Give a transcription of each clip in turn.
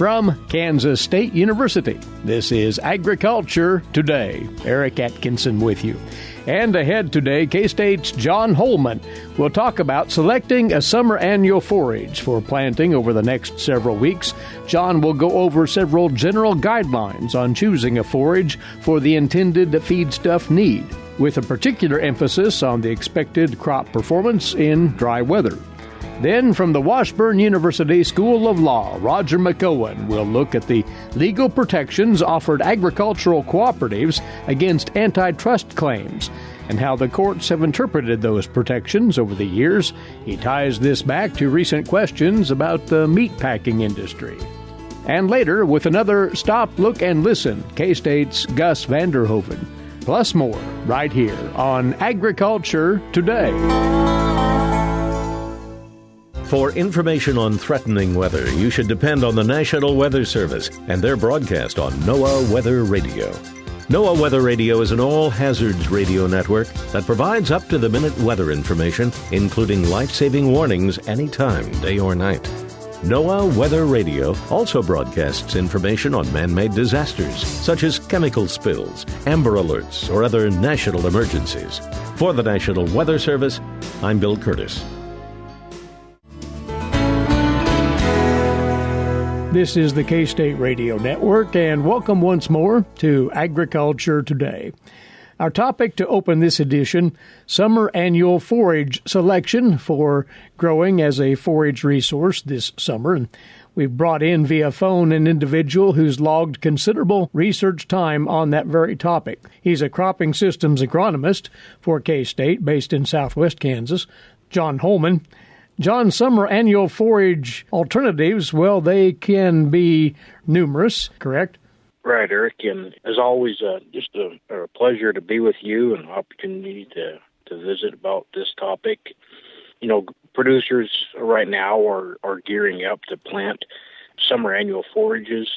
From Kansas State University, this is Agriculture Today. Eric Atkinson with you. And ahead today, K-State's John Holman will talk about selecting a summer annual forage for planting over the next several weeks. John will go over several general guidelines on choosing a forage for the intended feedstuff need, with a particular emphasis on the expected crop performance in dry weather. Then, from the Washburn University School of Law, Roger McEowen will look at the legal protections offered agricultural cooperatives against antitrust claims and how the courts have interpreted those protections over the years. He ties this back to recent questions about the meatpacking industry. And later, with another Stop, Look, and Listen, K-State's Gus Vanderhoeven. Plus more, right here on Agriculture Today. For information on threatening weather, you should depend on the National Weather Service and their broadcast on NOAA Weather Radio. NOAA Weather Radio is an all-hazards radio network that provides up-to-the-minute weather information, including life-saving warnings anytime, day or night. NOAA Weather Radio also broadcasts information on man-made disasters, such as chemical spills, Amber Alerts, or other national emergencies. For the National Weather Service, I'm Bill Curtis. This is the K-State Radio Network, and welcome once more to Agriculture Today. Our topic to open this edition, Summer Annual Forage Selection for growing as a forage resource this summer. And we've brought in via phone an individual who's logged considerable research time on that very topic. He's a cropping systems agronomist for K-State based in southwest Kansas, John Holman. John, summer annual forage alternatives, well, they can be numerous, correct? Right, Eric, and as always, just a pleasure to be with you and an opportunity to visit about this topic. You know, producers right now are gearing up to plant summer annual forages,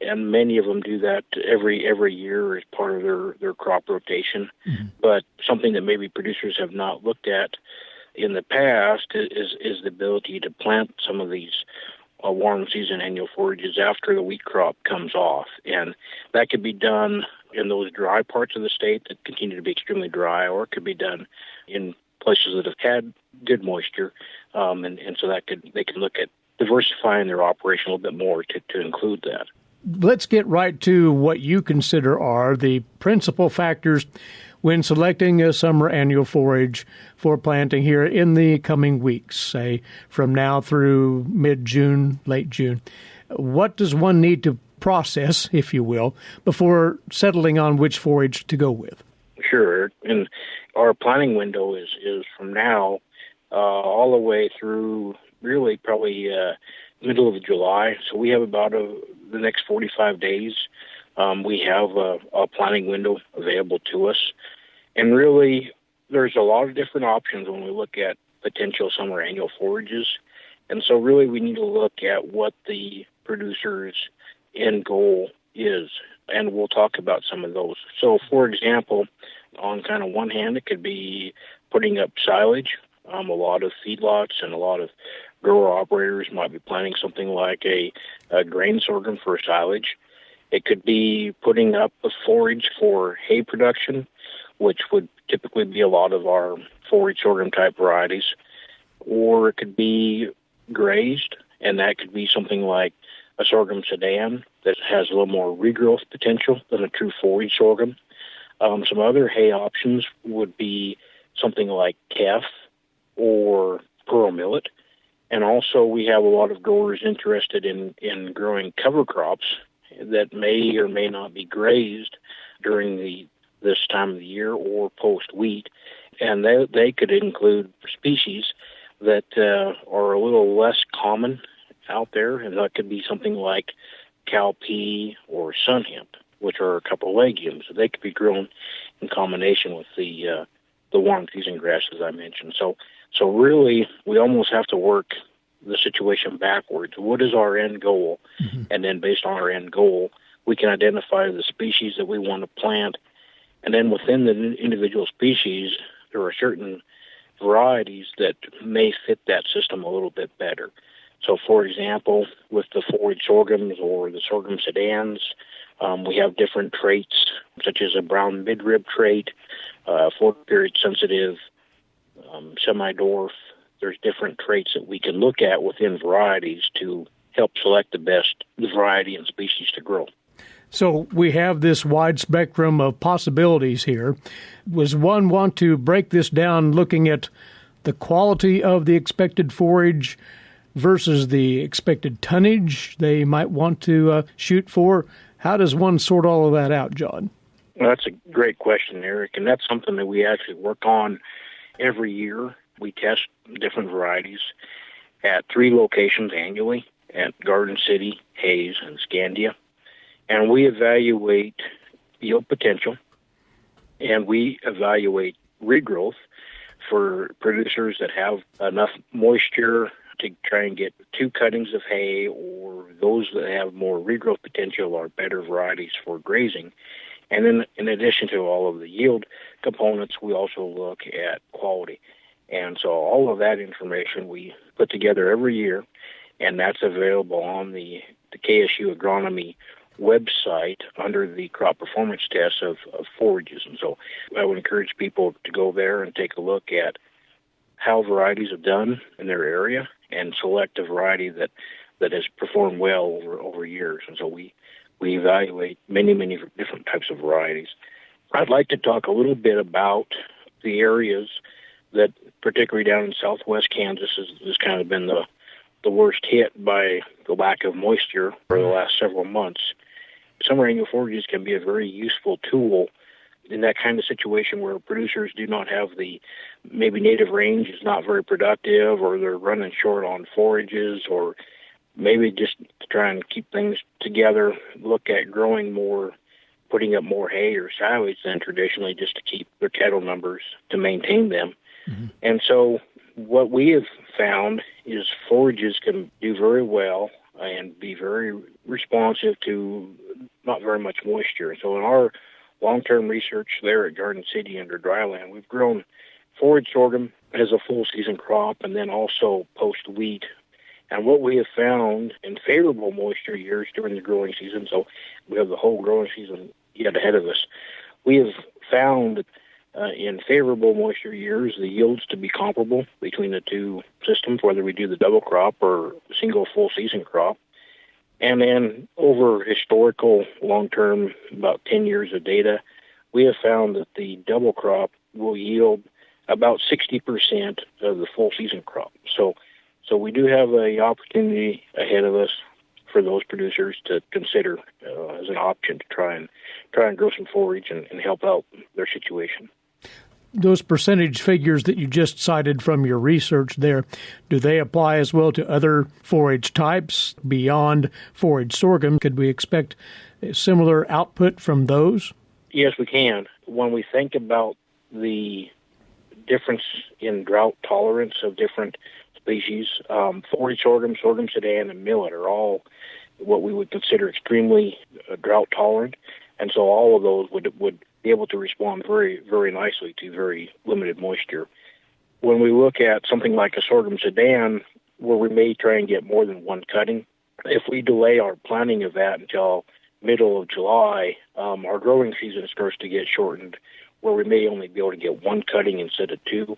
and many of them do that every year as part of their crop rotation. Mm-hmm. But something that maybe producers have not looked at in the past is the ability to plant some of these warm season annual forages after the wheat crop comes off. And that could be done in those dry parts of the state that continue to be extremely dry, or it could be done in places that have had good moisture. And so they can look at diversifying their operation a little bit more to include that. Let's get right to what you consider are the principal factors when selecting a summer annual forage for planting here in the coming weeks, say from now through mid-June, late June. What does one need to process, if you will, before settling on which forage to go with? Sure. And our planning window is from now all the way through really probably middle of July. So we have about the next 45 days. We have a planning window available to us. And really, there's a lot of different options when we look at potential summer annual forages. And so really we need to look at what the producer's end goal is. And we'll talk about some of those. So, for example, on kind of one hand, it could be putting up silage. A lot of feedlots and a lot of grower operators might be planting something like a grain sorghum for silage. It could be putting up a forage for hay production, which would typically be a lot of our forage sorghum type varieties. Or it could be grazed, and that could be something like a sorghum sedan that has a little more regrowth potential than a true forage sorghum. Some other hay options would be something like calf or pearl millet. And also we have a lot of growers interested in growing cover crops that may or may not be grazed during this time of the year or post-wheat. And they could include species that are a little less common out there, and that could be something like cowpea or sun hemp, which are a couple of legumes. They could be grown in combination with the warm season grasses I mentioned. So really, we almost have to work the situation backwards. What is our end goal? Mm-hmm. And then based on our end goal, we can identify the species that we want to plant. And then within the individual species, there are certain varieties that may fit that system a little bit better. So, for example, with the forage sorghums or the sorghum sedans, we have different traits, such as a brown midrib trait, flood-period sensitive, semi-dwarf. There's different traits that we can look at within varieties to help select the best variety and species to grow. So we have this wide spectrum of possibilities here. Does one want to break this down looking at the quality of the expected forage versus the expected tonnage they might want to shoot for? How does one sort all of that out, John? Well, that's a great question, Eric, and that's something that we actually work on every year. We test different varieties at 3 locations annually, at Garden City, Hayes, and Scandia. And we evaluate yield potential, and we evaluate regrowth for producers that have enough moisture to try and get 2 cuttings of hay, or those that have more regrowth potential are better varieties for grazing. And then in addition to all of the yield components, we also look at quality. And so all of that information we put together every year, and that's available on the KSU Agronomy website under the crop performance tests of forages. And so I would encourage people to go there and take a look at how varieties have done in their area and select a variety that has performed well over years. And so we evaluate many different types of varieties. I'd like to talk a little bit about the areas that, particularly down in southwest Kansas, has kind of been the worst hit by the lack of moisture for the last several months. Summer annual forages can be a very useful tool in that kind of situation where producers do not have maybe native range is not very productive, or they're running short on forages, or maybe just to try and keep things together, look at growing more, putting up more hay or silage than traditionally, just to keep their cattle numbers, to maintain them. Mm-hmm. And so what we have found is forages can do very well and be very responsive to not very much moisture. So in our long-term research there at Garden City under dryland, we've grown forage sorghum as a full season crop and then also post-wheat. And what we have found in favorable moisture years during the growing season, so we have the whole growing season yet ahead of us, we have found in favorable moisture years the yields to be comparable between the two systems, whether we do the double crop or single full season crop. And then over historical long-term, about 10 years of data, we have found that the double crop will yield about 60% of the full season crop. So we do have an opportunity ahead of us for those producers to consider as an option to try and grow some forage and help out their situation. Those percentage figures that you just cited from your research there, do they apply as well to other forage types beyond forage sorghum? Could we expect a similar output from those? Yes, we can. When we think about the difference in drought tolerance of different species, forage sorghum, sorghum sedan, and millet are all what we would consider extremely drought tolerant. And so all of those would be able to respond very, very nicely to very limited moisture. When we look at something like a sorghum sedan, where we may try and get more than 1 cutting, if we delay our planting of that until middle of July, our growing season starts to get shortened, where we may only be able to get 1 cutting instead of 2.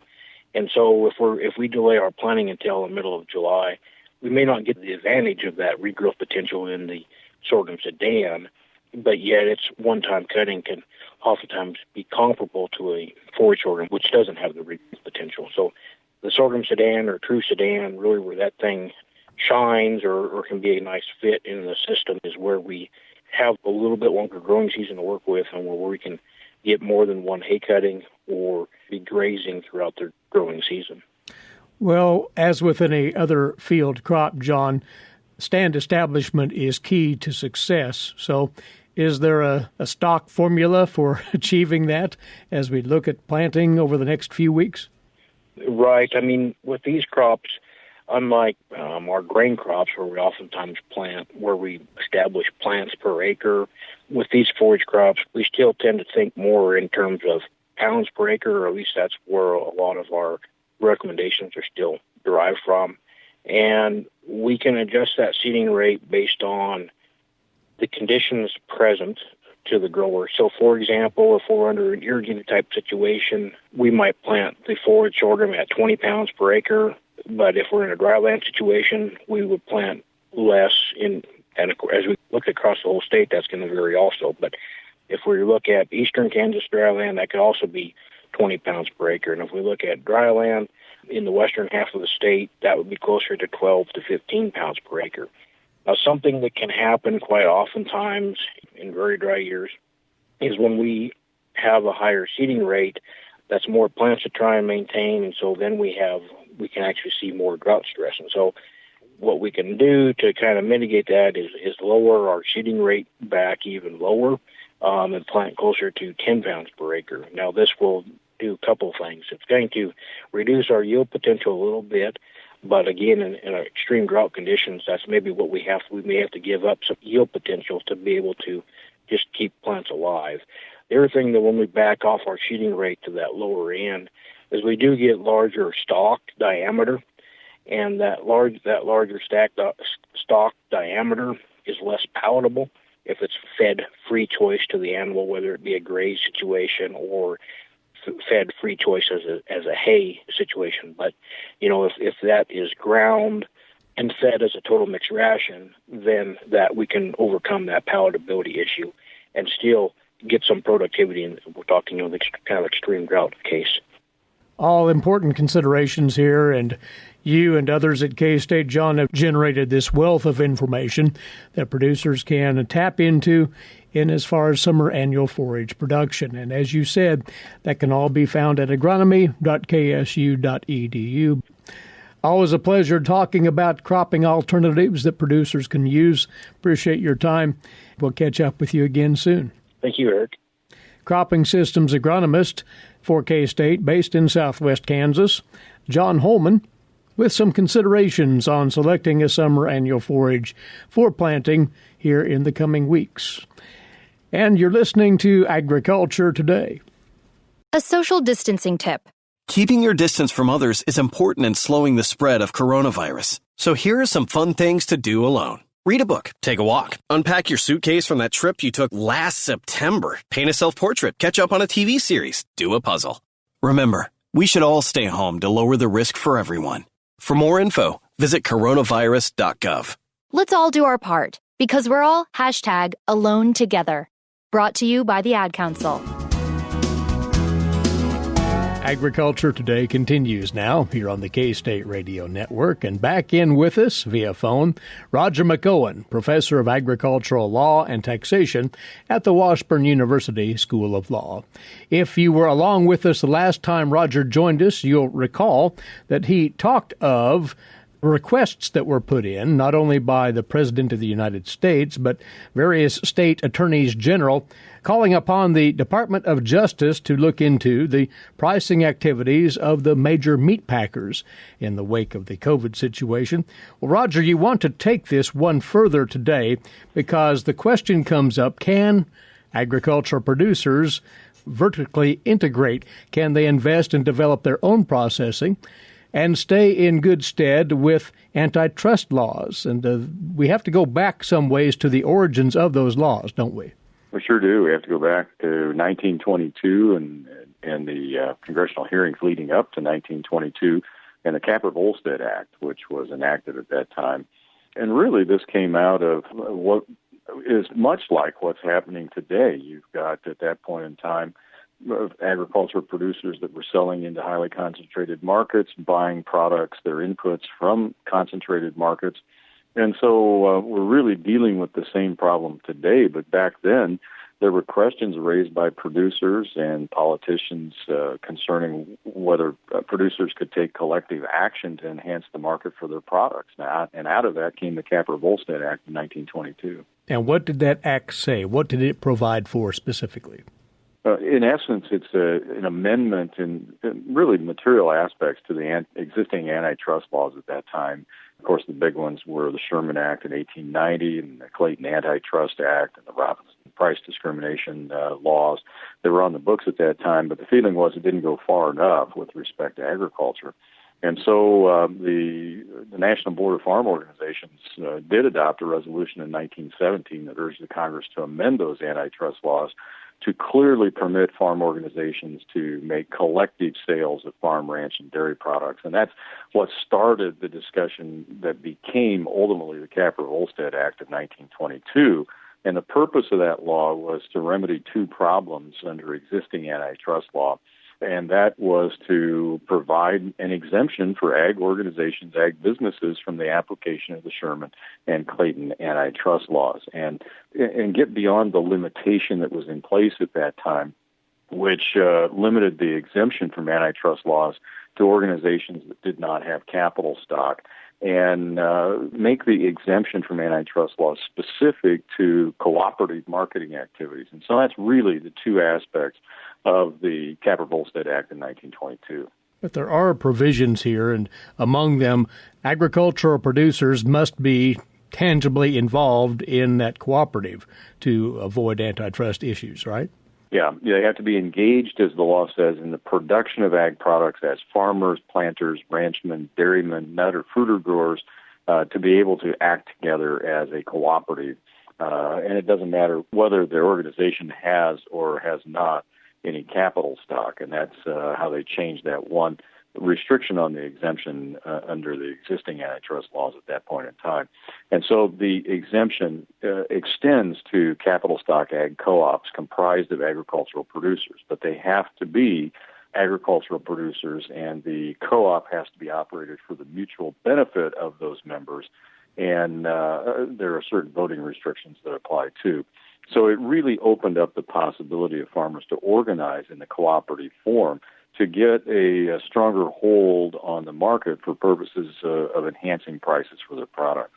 And so if we delay our planting until the middle of July, we may not get the advantage of that regrowth potential in the sorghum sedan, but yet its one-time cutting can oftentimes be comparable to a forage sorghum, which doesn't have the regrowth potential. So the sorghum sedan or true sedan, really where that thing shines or can be a nice fit in the system, is where we have a little bit longer growing season to work with and where we can get more than 1 hay cutting or be grazing throughout the growing season. Well, as with any other field crop, John, stand establishment is key to success. So is there a stock formula for achieving that as we look at planting over the next few weeks? Right. I mean, with these crops, unlike our grain crops where we oftentimes plant, where we establish plants per acre, with these forage crops, we still tend to think more in terms of pounds per acre, or at least that's where a lot of our recommendations are still derived from. And we can adjust that seeding rate based on the conditions present to the grower. So, for example, if we're under an irrigated type situation, we might plant the forage sorghum at 20 pounds per acre. But if we're in a dryland situation, we would plant less. And as we look across the whole state, that's going to vary also. But if we look at eastern Kansas dryland, that could also be 20 pounds per acre. And if we look at dryland in the western half of the state, that would be closer to 12 to 15 pounds per acre. Now, something that can happen quite oftentimes in very dry years is when we have a higher seeding rate, that's more plants to try and maintain, and so then we can actually see more drought stress. And so what we can do to kind of mitigate that is lower our seeding rate back even lower and plant closer to 10 pounds per acre. Now, this will do a couple of things. It's going to reduce our yield potential a little bit, but again, in extreme drought conditions, that's maybe what we may have to give up some yield potential to be able to just keep plants alive. The other thing that when we back off our seeding rate to that lower end is we do get larger stalk diameter, and that larger stalk diameter is less palatable if it's fed free choice to the animal, whether it be a graze situation or fed free choice as a hay situation. But, if that is ground and fed as a total mixed ration, then that we can overcome that palatability issue and still get some productivity. And we're talking, the kind of extreme drought case. All important considerations here, and you and others at K-State, John, have generated this wealth of information that producers can tap into in as far as summer annual forage production. And as you said, that can all be found at agronomy.ksu.edu. Always a pleasure talking about cropping alternatives that producers can use. Appreciate your time. We'll catch up with you again soon. Thank you, Eric. Cropping Systems agronomist for K-State, based in southwest Kansas, John Holman, with some considerations on selecting a summer annual forage for planting here in the coming weeks. And you're listening to Agriculture Today. A social distancing tip. Keeping your distance from others is important in slowing the spread of coronavirus. So here are some fun things to do alone. Read a book, take a walk, unpack your suitcase from that trip you took last September, paint a self-portrait, catch up on a TV series, do a puzzle. Remember, we should all stay home to lower the risk for everyone. For more info, visit coronavirus.gov. Let's all do our part, because we're all #AloneTogether. Brought to you by the Ad Council. Agriculture Today continues now here on the K-State Radio Network, and back in with us via phone, Roger McEowen, Professor of Agricultural Law and Taxation at the Washburn University School of Law. If you were along with us the last time Roger joined us, you'll recall that he talked of requests that were put in, not only by the President of the United States, but various state attorneys general, calling upon the Department of Justice to look into the pricing activities of the major meat packers in the wake of the COVID situation. Well, Roger, you want to take this one further today because the question comes up, can agricultural producers vertically integrate? Can they invest and develop their own processing and stay in good stead with antitrust laws? And we have to go back some ways to the origins of those laws, don't we? We sure do. We have to go back to 1922 and the congressional hearings leading up to 1922 and the Capper-Volstead Act, which was enacted at that time. And really this came out of what is much like what's happening today. You've got, at that point in time, agricultural producers that were selling into highly concentrated markets, buying products, their inputs from concentrated markets. And so we're really dealing with the same problem today. But back then, there were questions raised by producers and politicians concerning whether producers could take collective action to enhance the market for their products. Now, and out of that came the Capper-Volstead Act in 1922. And what did that act say? What did it provide for specifically? In essence, it's an amendment in really material aspects to the existing antitrust laws at that time. Of course, the big ones were the Sherman Act in 1890 and the Clayton Antitrust Act and the Robinson Price Discrimination laws that were on the books at that time. But the feeling was it didn't go far enough with respect to agriculture. And so the National Board of Farm Organizations did adopt a resolution in 1917 that urged the Congress to amend those antitrust laws to clearly permit farm organizations to make collective sales of farm, ranch, and dairy products. And that's what started the discussion that became ultimately the Capper-Volstead Act of 1922. And the purpose of that law was to remedy two problems under existing antitrust law. And that was to provide an exemption for ag organizations, ag businesses from the application of the Sherman and Clayton antitrust laws and get beyond the limitation that was in place at that time, which limited the exemption from antitrust laws to organizations that did not have capital stock, and make the exemption from antitrust laws specific to cooperative marketing activities. And so that's really the two aspects of the Capper-Volstead Act in 1922. But there are provisions here, and among them, agricultural producers must be tangibly involved in that cooperative to avoid antitrust issues, right? Yeah, they have to be engaged, as the law says, in the production of ag products as farmers, planters, ranchmen, dairymen, nut or fruiter growers, to be able to act together as a cooperative. And it doesn't matter whether their organization has or has not any capital stock, and that's how they changed that one restriction on the exemption under the existing antitrust laws at that point in time. And so the exemption extends to capital stock ag co-ops comprised of agricultural producers, but they have to be agricultural producers, and the co-op has to be operated for the mutual benefit of those members, and there are certain voting restrictions that apply too. So it really opened up the possibility of farmers to organize in the cooperative form to get a stronger hold on the market for purposes of enhancing prices for their product.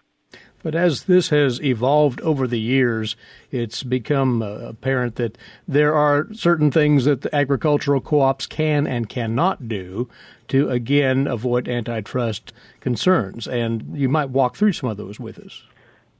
But as this has evolved over the years, it's become apparent that there are certain things that the agricultural co-ops can and cannot do to, again, avoid antitrust concerns. And you might walk through some of those with us.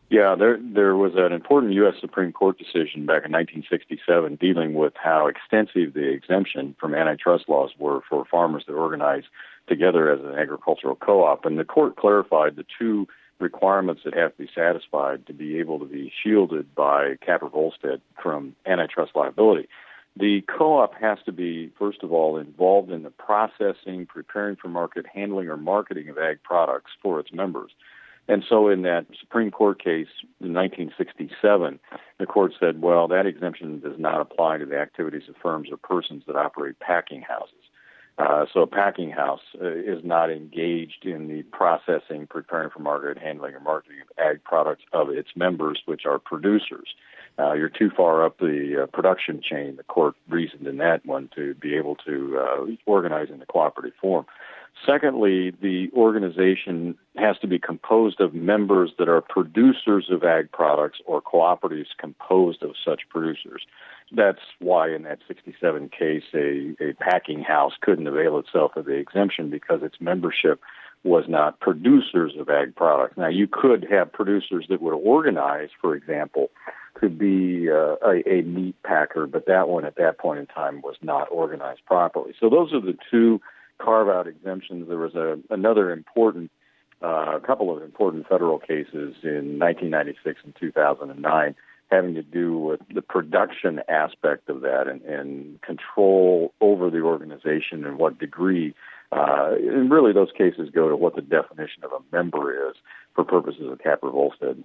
Yeah, there was an important U.S. Supreme Court decision back in 1967 dealing with how extensive the exemption from antitrust laws were for farmers that organize together as an agricultural co-op. And the court clarified the two requirements that have to be satisfied to be able to be shielded by Capper-Volstead from antitrust liability. The co-op has to be, first of all, involved in the processing, preparing for market, handling, or marketing of ag products for its members. And so in that Supreme Court case in 1967, the court said, well, that exemption does not apply to the activities of firms or persons that operate packing houses. So a packing house is not engaged in the processing, preparing for market, handling, or marketing of ag products of its members, which are producers. You're too far up the production chain, the court reasoned in that one, to be able to organize in the cooperative form. Secondly, the organization has to be composed of members that are producers of ag products or cooperatives composed of such producers. That's why in that 67 case, a packing house couldn't avail itself of the exemption because its membership was not producers of ag products. Now, you could have producers that would organize, for example, could be a meat packer, but that one at that point in time was not organized properly. So those are the two carve-out exemptions. There was another important, a couple of important federal cases in 1996 and 2009 having to do with the production aspect of that and control over the organization and what degree. And really those cases go to what the definition of a member is for purposes of Capper-Volstead.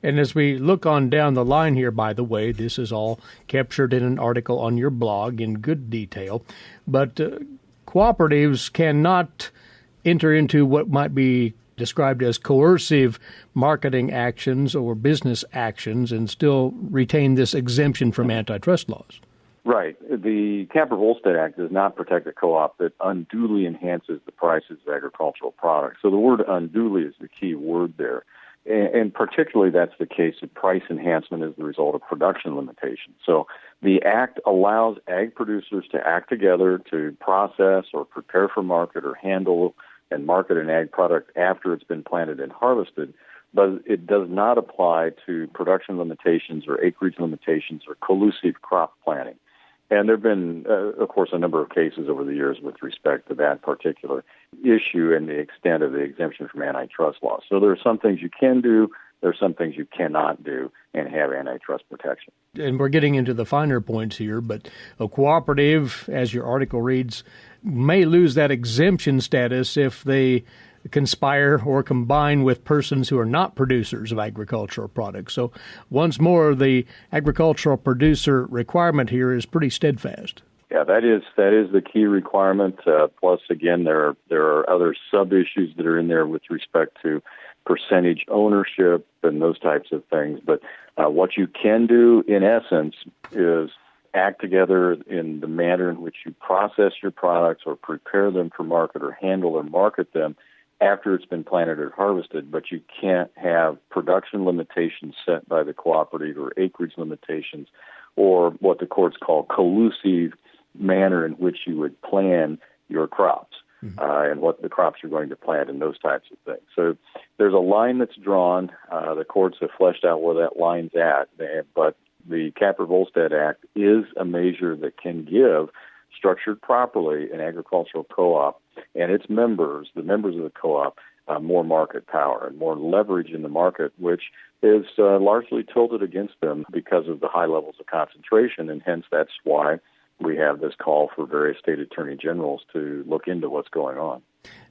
And as we look on down the line here, by the way, this is all captured in an article on your blog in good detail, but cooperatives cannot enter into what might be described as coercive marketing actions or business actions and still retain this exemption from antitrust laws. Right. The Capper-Volstead Act does not protect a co-op that unduly enhances the prices of agricultural products. So the word unduly is the key word there. And particularly that's the case if price enhancement is the result of production limitations. So the Act allows ag producers to act together to process or prepare for market or handle and market an ag product after it's been planted and harvested, but it does not apply to production limitations or acreage limitations or collusive crop planting. And there have been, of course, a number of cases over the years with respect to that particular issue and the extent of the exemption from antitrust law. So there are some things you can do, there are some things you cannot do and have antitrust protection. And we're getting into the finer points here, but a cooperative, as your article reads, may lose that exemption status if they conspire or combine with persons who are not producers of agricultural products. So once more, the agricultural producer requirement here is pretty steadfast. Yeah, that is the key requirement. Plus, again, there are other sub-issues that are in there with respect to percentage ownership and those types of things. But what you can do, in essence, is act together in the manner in which you process your products or prepare them for market or handle or market them after it's been planted or harvested, but you can't have production limitations set by the cooperative or acreage limitations or what the courts call collusive manner in which you would plan your crops and what the crops you're going to plant and those types of things. So there's a line that's drawn. The courts have fleshed out where that line's at, but the Capper-Volstead Act is a measure that can give, structured properly, an agricultural co-op and its members, the members of the co-op, more market power and more leverage in the market, which is largely tilted against them because of the high levels of concentration, and hence that's why we have this call for various state attorney generals to look into what's going on.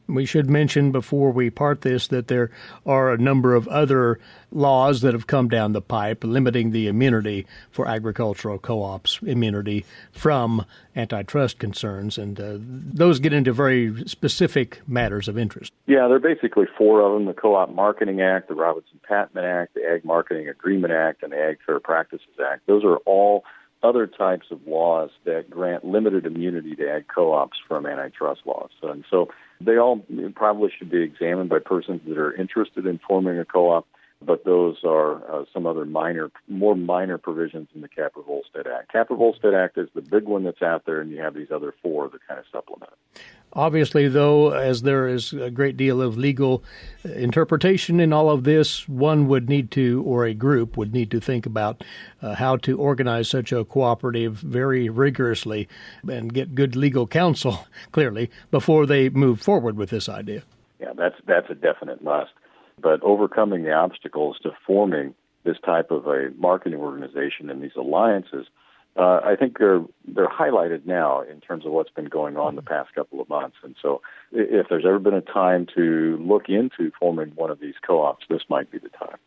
We should mention before we part this that there are a number of other laws that have come down the pipe limiting the immunity for agricultural co-ops, immunity from antitrust concerns, and those get into very specific matters of interest. Yeah, there are basically four of them: the Co-op Marketing Act, the Robinson-Patman Act, the Ag Marketing Agreement Act, and the Ag Fair Practices Act. Those are all other types of laws that grant limited immunity to ag co-ops from antitrust laws. And so they all probably should be examined by persons that are interested in forming a co-op, but those are some other more minor provisions in the Capper-Volstead Act. Capper-Volstead Act is the big one that's out there, and you have these other four that kind of supplement it. Obviously, though, as there is a great deal of legal interpretation in all of this, one would need to, or a group would need to think about how to organize such a cooperative very rigorously and get good legal counsel, clearly, before they move forward with this idea. Yeah, that's a definite must. But overcoming the obstacles to forming this type of a marketing organization and these alliances, I think they're highlighted now in terms of what's been going on the past couple of months. And so if there's ever been a time to look into forming one of these co-ops, this might be the time.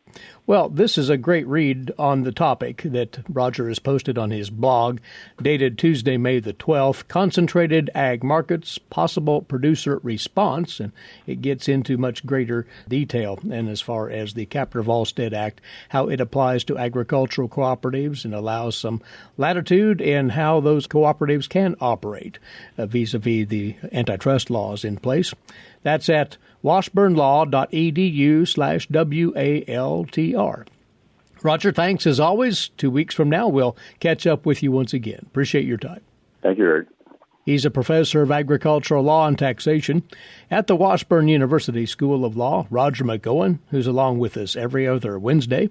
Well, this is a great read on the topic that Roger has posted on his blog, dated Tuesday, May the 12th, Concentrated Ag Markets, Possible Producer Response, and it gets into much greater detail, and as far as the Capper-Volstead Act, how it applies to agricultural cooperatives and allows some latitude in how those cooperatives can operate vis-a-vis the antitrust laws in place. That's at washburnlaw.edu/WALTR. Roger, thanks as always. 2 weeks from now, we'll catch up with you once again. Appreciate your time. Thank you, Eric. He's a professor of agricultural law and taxation at the Washburn University School of Law, Roger McEowen, who's along with us every other Wednesday.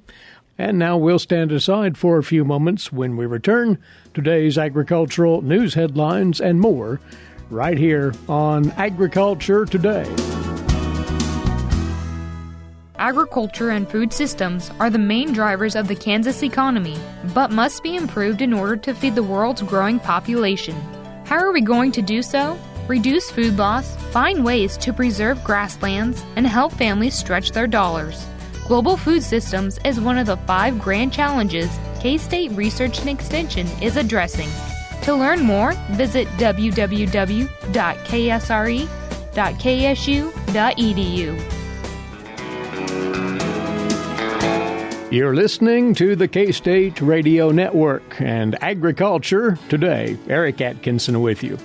And now we'll stand aside for a few moments. When we return, today's agricultural news headlines and more right here on Agriculture Today. Agriculture and food systems are the main drivers of the Kansas economy, but must be improved in order to feed the world's growing population. How are we going to do so? Reduce food loss, find ways to preserve grasslands, and help families stretch their dollars. Global food systems is one of the 5 grand challenges K-State Research and Extension is addressing. To learn more, visit www.ksre.ksu.edu. You're listening to the K-State Radio Network and Agriculture Today. Eric Atkinson with you.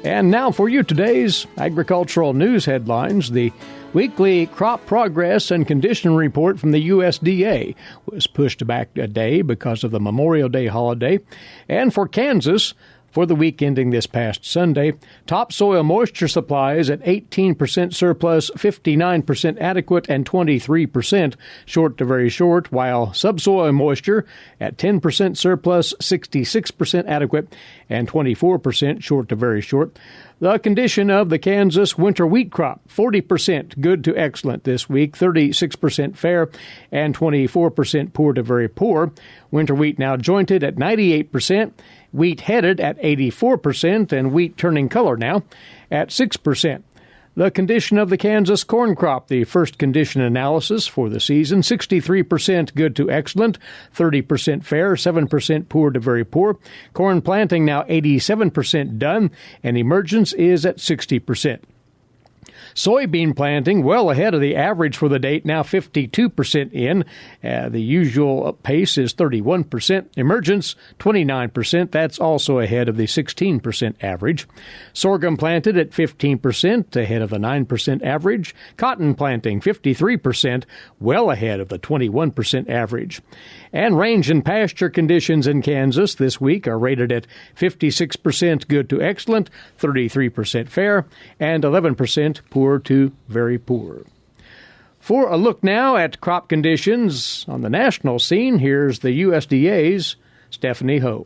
And now for you today's agricultural news headlines. The weekly crop progress and condition report from the USDA was pushed back a day because of the Memorial Day holiday. And for Kansas, For the week ending this past Sunday, topsoil moisture supplies at 18% surplus, 59% adequate, and 23% short to very short, while subsoil moisture at 10% surplus, 66% adequate, and 24% short to very short. The condition of the Kansas winter wheat crop, 40% good to excellent this week, 36% fair, and 24% poor to very poor. Winter wheat now jointed at 98%, wheat headed at 84%, and wheat turning color now at 6%. The condition of the Kansas corn crop, the first condition analysis for the season, 63% good to excellent, 30% fair, 7% poor to very poor. Corn planting now 87% done, and emergence is at 60%. Soybean planting well ahead of the average for the date, now 52% in. The usual pace is 31%. Emergence, 29%. That's also ahead of the 16% average. Sorghum planted at 15%, ahead of the 9% average. Cotton planting, 53%, well ahead of the 21% average. And range and pasture conditions in Kansas this week are rated at 56% good to excellent, 33% fair, and 11% poor to very poor. For a look now at crop conditions on the national scene, here's the USDA's Stephanie Ho.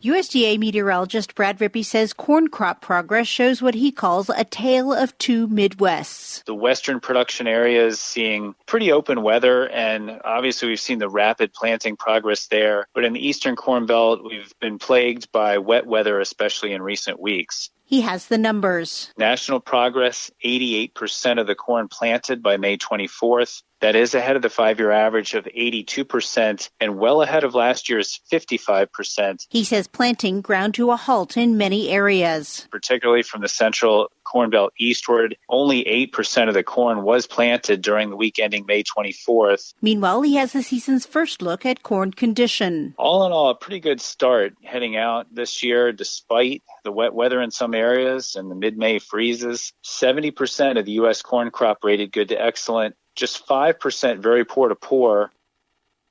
USDA meteorologist Brad Rippey says corn crop progress shows what he calls a tale of two Midwests. The western production areas seeing pretty open weather, and obviously we've seen the rapid planting progress there. But in the eastern Corn Belt, we've been plagued by wet weather, especially in recent weeks. He has the numbers. National progress, 88% of the corn planted by May 24th. That is ahead of the 5-year average of 82% and well ahead of last year's 55%. He says planting ground to a halt in many areas. Particularly from the central Corn Belt eastward, only 8% of the corn was planted during the week ending May 24th. Meanwhile, he has the season's first look at corn condition. All in all, a pretty good start heading out this year despite the wet weather in some areas and the mid-May freezes. 70% of the U.S. corn crop rated good to excellent, just 5% very poor to poor.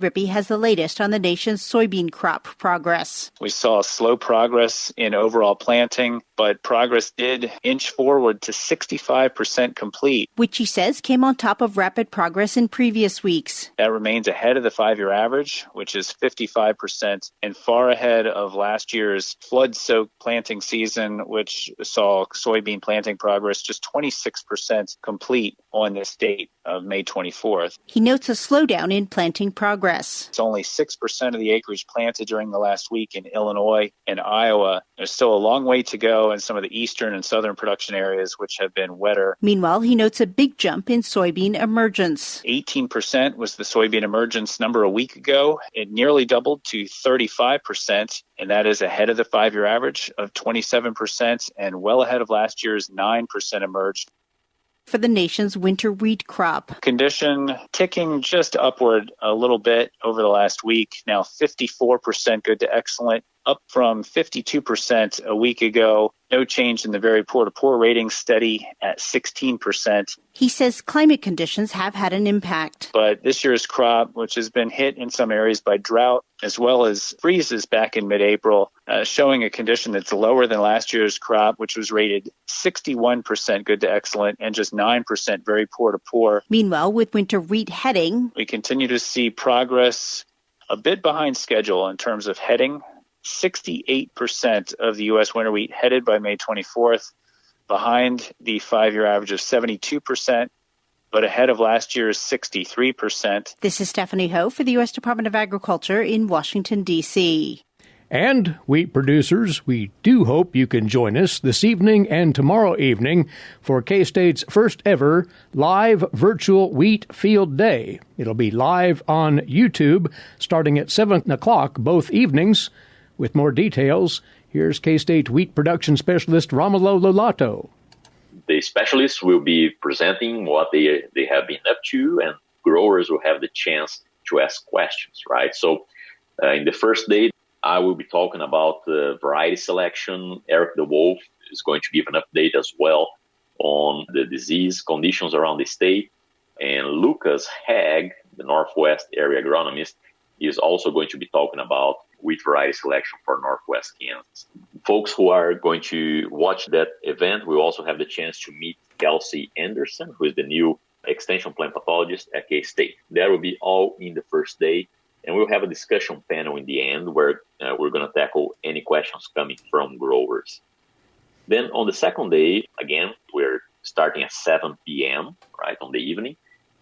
Rippey has the latest on the nation's soybean crop progress. We saw slow progress in overall planting, but progress did inch forward to 65% complete, which he says came on top of rapid progress in previous weeks. That remains ahead of the 5-year average, which is 55%, and far ahead of last year's flood-soaked planting season, which saw soybean planting progress just 26% complete on this date of May 24th. He notes a slowdown in planting progress. It's only 6% of the acreage planted during the last week in Illinois and Iowa. There's still a long way to go in some of the eastern and southern production areas, which have been wetter. Meanwhile, he notes a big jump in soybean emergence. 18% was the soybean emergence number a week ago. It nearly doubled to 35%, and that is ahead of the 5-year average of 27% and well ahead of last year's 9% emerged. For the nation's winter wheat crop. Condition ticking just upward a little bit over the last week. Now 54% good to excellent, up from 52% a week ago. No change in the very poor to poor rating, steady at 16%. He says climate conditions have had an impact. But this year's crop, which has been hit in some areas by drought as well as freezes back in mid-April, showing a condition that's lower than last year's crop, which was rated 61% good to excellent and just 9% very poor to poor. Meanwhile, with winter wheat heading, we continue to see progress a bit behind schedule in terms of heading. 68% of the U.S. winter wheat headed by May 24th, behind the 5-year average of 72%, but ahead of last year's 63%. This is Stephanie Ho for the U.S. Department of Agriculture in Washington, D.C. And, wheat producers, we do hope you can join us this evening and tomorrow evening for K-State's first ever live virtual wheat field day. It'll be live on YouTube starting at 7 o'clock both evenings. With more details, here's K-State wheat production specialist Romulo Lolato. The specialists will be presenting what they have been up to, and growers will have the chance to ask questions, right? So in the first day, I will be talking about variety selection. Eric DeWolf is going to give an update as well on the disease conditions around the state. And Lucas Haag, the Northwest area agronomist, is also going to be talking about wheat variety selection for Northwest Kansas. folks who are going to watch that event will also have the chance to meet Kelsey Anderson, who is the new extension plant pathologist at K-State. That will be all in the first day, and we'll have a discussion panel in the end where we're going to tackle any questions coming from growers. Then on the second day, again, we're starting at 7 p.m., right, on the evening.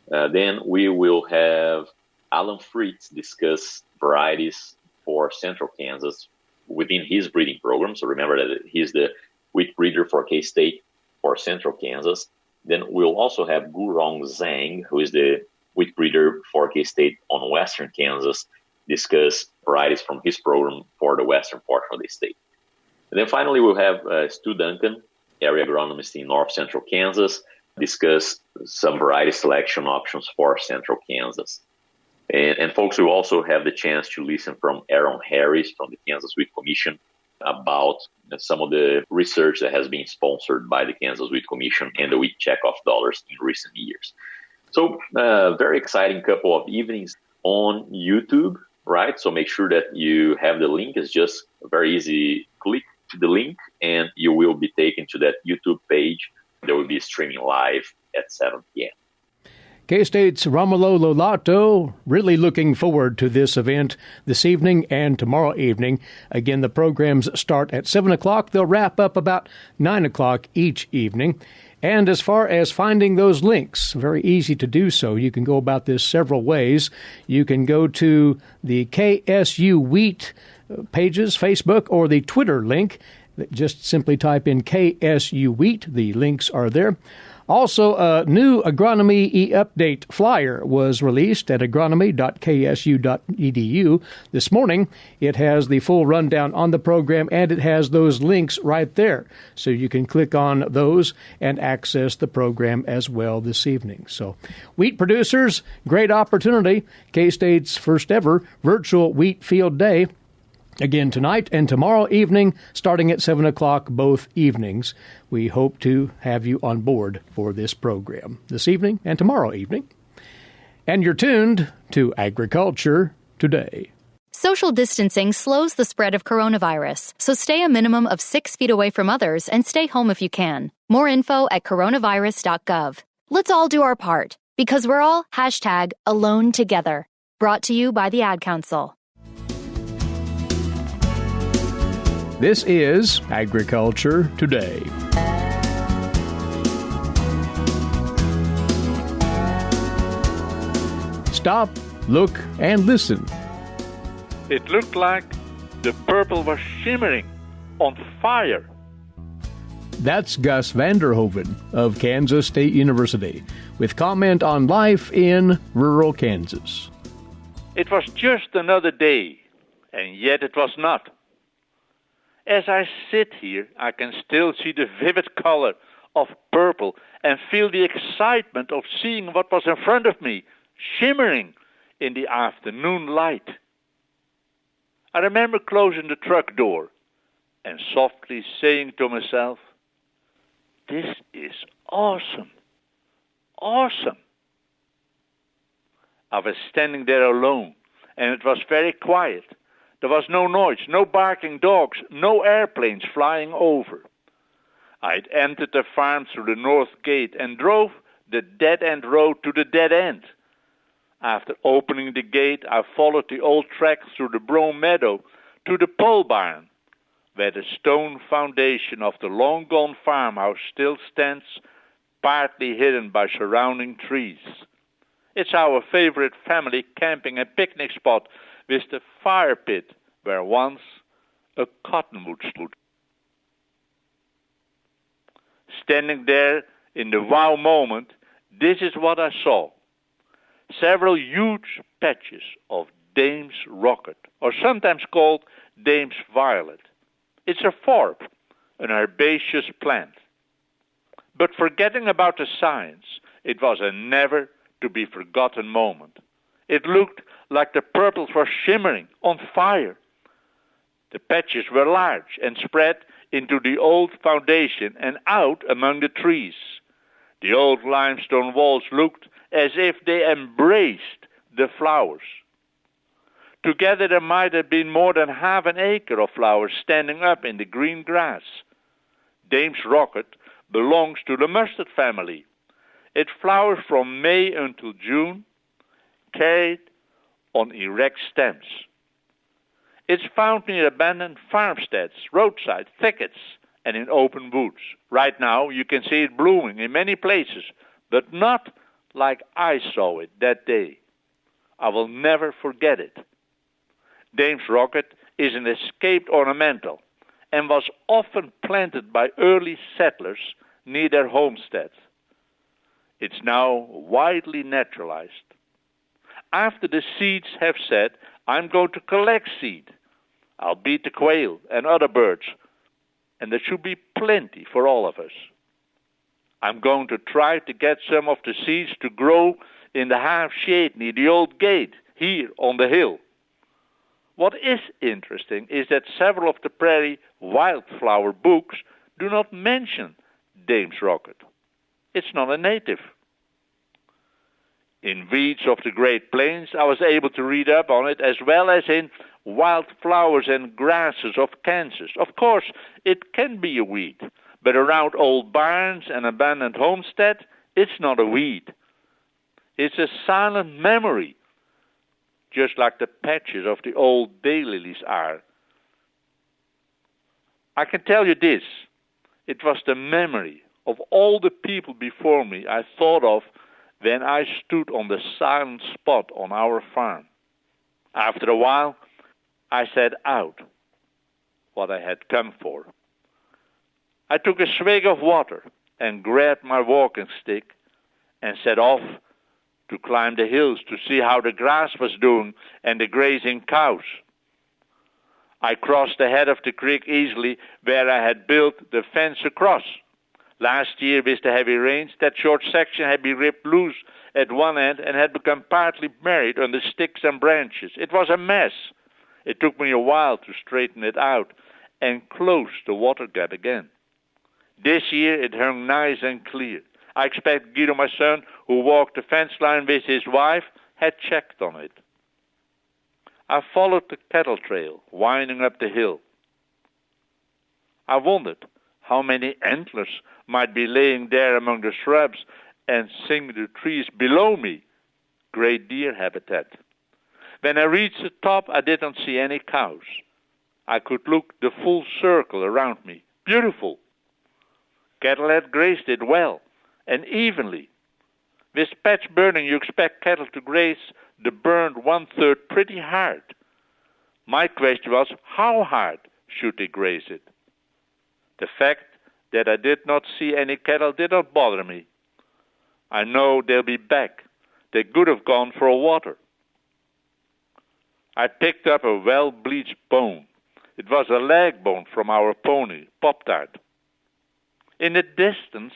Then we will have Alan Fritz discuss varieties for Central Kansas within his breeding program. So remember that he's the wheat breeder for K-State for Central Kansas. Then we'll also have Gurong Zhang, who is the wheat breeder for K-State on Western Kansas, discuss varieties from his program for the western portion of the state. And then finally, we'll have Stu Duncan, area agronomist in North Central Kansas, discuss some variety selection options for Central Kansas. And folks will also have the chance to listen from Aaron Harris from the Kansas Wheat Commission about some of the research that has been sponsored by the Kansas Wheat Commission and the Wheat Checkoff dollars in recent years. So very exciting couple of evenings on YouTube, right? So make sure that you have the link. It's just a very easy click to the link and you will be taken to that YouTube page that will be streaming live at 7 p.m. K-State's Romulo Lolato really looking forward to this event this evening and tomorrow evening. Again, the programs start at 7 o'clock. They'll wrap up about 9 o'clock each evening. And as far as finding those links, very easy to do so. You can go about this several ways. You can go to the KSU Wheat pages, Facebook, or the Twitter link. Just simply type in KSU Wheat. The links are there. Also, a new agronomy e-update flyer was released at agronomy.ksu.edu this morning. It has the full rundown on the program, and it has those links right there. So you can click on those and access the program as well this evening. So, wheat producers, great opportunity. K-State's first ever virtual wheat field day. Again, tonight and tomorrow evening, starting at 7 o'clock both evenings. We hope to have you on board for this program this evening and tomorrow evening. And you're tuned to Agriculture Today. Social distancing slows the spread of coronavirus, so stay a minimum of 6 feet away from others and stay home if you can. More info at coronavirus.gov. Let's all do our part, because we're all #AloneTogether. Brought to you by the Ad Council. This is Agriculture Today. Stop, look, and listen. It looked like the purple was shimmering, on fire. That's Gus Vander Hoeven of Kansas State University, with comment on life in rural Kansas. It was just another day, and yet it was not. As I sit here, I can still see the vivid color of purple and feel the excitement of seeing what was in front of me, shimmering in the afternoon light. I remember closing the truck door and softly saying to myself, "This is awesome, awesome." I was standing there alone, and it was very quiet. There was no noise, no barking dogs, no airplanes flying over. I had entered the farm through the north gate and drove the dead-end road to the dead end. After opening the gate, I followed the old track through the Brome Meadow to the pole barn, where the stone foundation of the long-gone farmhouse still stands, partly hidden by surrounding trees. It's our favorite family camping and picnic spot, with the fire pit where once a cottonwood stood. Standing there in the wow moment, this is what I saw. Several huge patches of Dame's Rocket, or sometimes called Dame's Violet. It's a forb, an herbaceous plant. But forgetting about the science, it was a never-to-be-forgotten moment. It looked like the purples were shimmering, on fire. The patches were large and spread into the old foundation and out among the trees. The old limestone walls looked as if they embraced the flowers. Together there might have been more than half an acre of flowers standing up in the green grass. Dame's rocket belongs to the mustard family. It flowers from May until June, carried on erect stems. It's found near abandoned farmsteads, roadside thickets, and in open woods. Right now you can see it blooming in many places, but not like I saw it that day. I will never forget it. Dame's rocket is an escaped ornamental and was often planted by early settlers near their homesteads. It's now widely naturalized. After the seeds have set, I'm going to collect seed. I'll beat the quail and other birds, and there should be plenty for all of us. I'm going to try to get some of the seeds to grow in the half shade near the old gate here on the hill. What is interesting is that several of the prairie wildflower books do not mention Dame's rocket. It's not a native. In Weeds of the Great Plains, I was able to read up on it, as well as in Wildflowers and Grasses of Kansas. Of course, it can be a weed, but around old barns and abandoned homestead, it's not a weed. It's a silent memory, just like the patches of the old daylilies are. I can tell you this, it was the memory of all the people before me I thought of when I stood on the silent spot on our farm. After a while, I set out what I had come for. I took a swig of water and grabbed my walking stick and set off to climb the hills to see how the grass was doing and the grazing cows. I crossed the head of the creek easily where I had built the fence across. Last year, with the heavy rains, that short section had been ripped loose at one end and had become partly buried under sticks and branches. It was a mess. It took me a while to straighten it out and close the water gap again. This year, it hung nice and clear. I expect Guido, my son, who walked the fence line with his wife, had checked on it. I followed the cattle trail, winding up the hill. I wondered how many antlers might be laying there among the shrubs and singing the trees below me, great deer habitat. When I reached the top, I didn't see any cows. I could look the full circle around me. Beautiful. Cattle had grazed it well and evenly. With patch burning, you expect cattle to graze the burned 1/3 pretty hard. My question was, how hard should they graze it? The fact that I did not see any cattle did not bother me. I know they'll be back. They could have gone for water. I picked up a well-bleached bone. It was a leg bone from our pony, Pop-Tart. In the distance,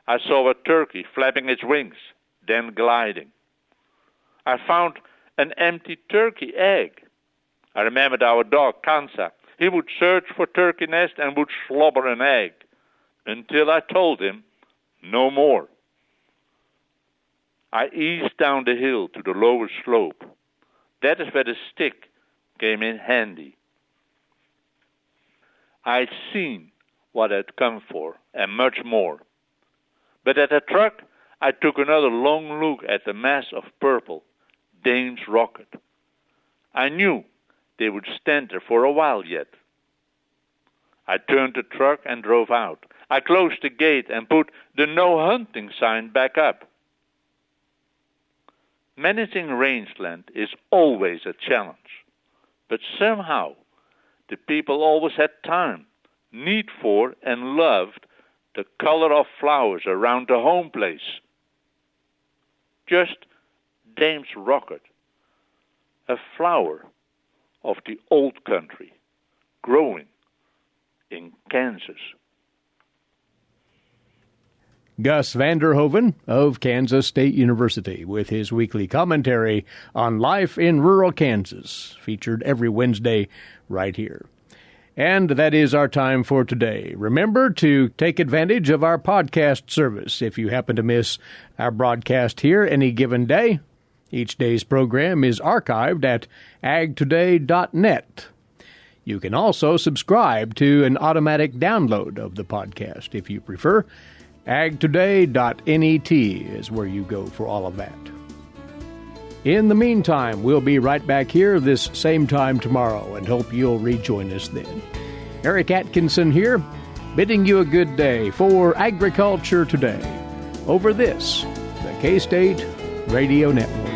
I saw a turkey flapping its wings, then gliding. I found an empty turkey egg. I remembered our dog, Kansa. He would search for turkey nest and would slobber an egg, until I told him, no more. I eased down the hill to the lower slope. That is where the stick came in handy. I'd seen what I'd come for, and much more. But at the truck, I took another long look at the mass of purple, Dame's rocket. I knew they would stand there for a while yet. I turned the truck and drove out. I closed the gate and put the no hunting sign back up. Managing rangeland is always a challenge, but somehow the people always had time, need for, and loved the color of flowers around the home place. Just Dame's rocket, a flower of the old country, growing in Kansas. Gus Vander Hoeven of Kansas State University with his weekly commentary on life in rural Kansas, featured every Wednesday right here. And that is our time for today. Remember to take advantage of our podcast service if you happen to miss our broadcast here any given day. Each day's program is archived at agtoday.net. You can also subscribe to an automatic download of the podcast if you prefer. agtoday.net is where you go for all of that. In the meantime, we'll be right back here this same time tomorrow and hope you'll rejoin us then. Eric Atkinson here, bidding you a good day for Agriculture Today over this, the K-State Radio Network.